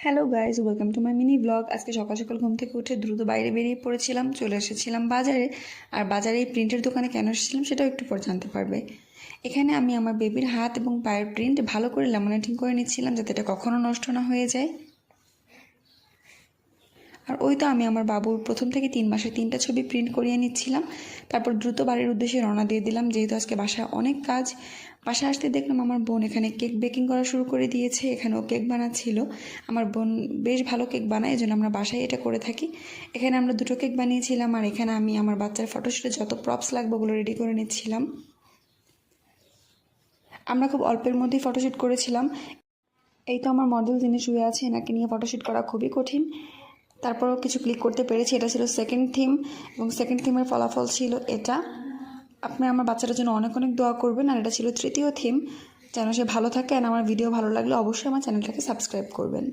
Hello guys, welcome to my mini blog. আজকে সকাল সকাল ঘুম থেকে উঠে দ্রুত বাইরে বেরিয়ে পড়েছিলাম, চলে এসেছিলাম বাজারে। আর বাজারে এই প্রিন্টের দোকানে কেন এসেছিলাম সেটাও একটু পর জানতে পারবে। এখানে আমি আমার বেবির হাত এবং পায়ের প্রিন্ট ভালো করে ল্যামিনেটিং করে নিচ্ছিলাম, যাতে এটা কখনো নষ্ট না হয়ে যায়। আর ওই তো আমি আমার বাবুর প্রথম থেকে 3 মাসে 3টা ছবি প্রিন্ট করিয়ে নিচ্ছিলাম। তারপর দ্রুত বাড়ির উদ্দেশ্যে রওনা দিয়ে দিলাম, যেহেতু আজকে বাসায় অনেক কাজ। বাসায় আসতে দেখলাম আমার বোন এখানে কেক বেকিং করা শুরু করে দিয়েছে। এখানেও কেক বানাচ্ছিল। আমার বোন বেশ ভালো কেক বানায়, এই জন্য আমরা বাসায় এটা করে থাকি। এখানে আমরা 2টো কেক বানিয়েছিলাম, আর এখানে আমি আমার বাচ্চার ফটোশ্যুটে যত প্রপস লাগবে ওগুলো রেডি করে নিচ্ছিলাম। আমরা খুব অল্পের মধ্যেই ফটোশ্যুট করেছিলাম। এই তো আমার মডেল যিনি শুয়ে আছে, এনাকে নিয়ে ফটোশ্যুট করা খুবই কঠিন। তারপরও কিছু ক্লিক করতে পেরেছি। এটা ছিল সেকেন্ড থিম, এবং সেকেন্ড থিমের ফলাফল ছিল এটা। আপনি আমার বাচ্চাটার জন্য অনেক অনেক দোয়া করবেন। আর এটা ছিল তৃতীয় থিম। যেন সে ভালো থাকে। আর আমার ভিডিও ভালো লাগলে অবশ্যই আমার চ্যানেলটাকে সাবস্ক্রাইব করবেন।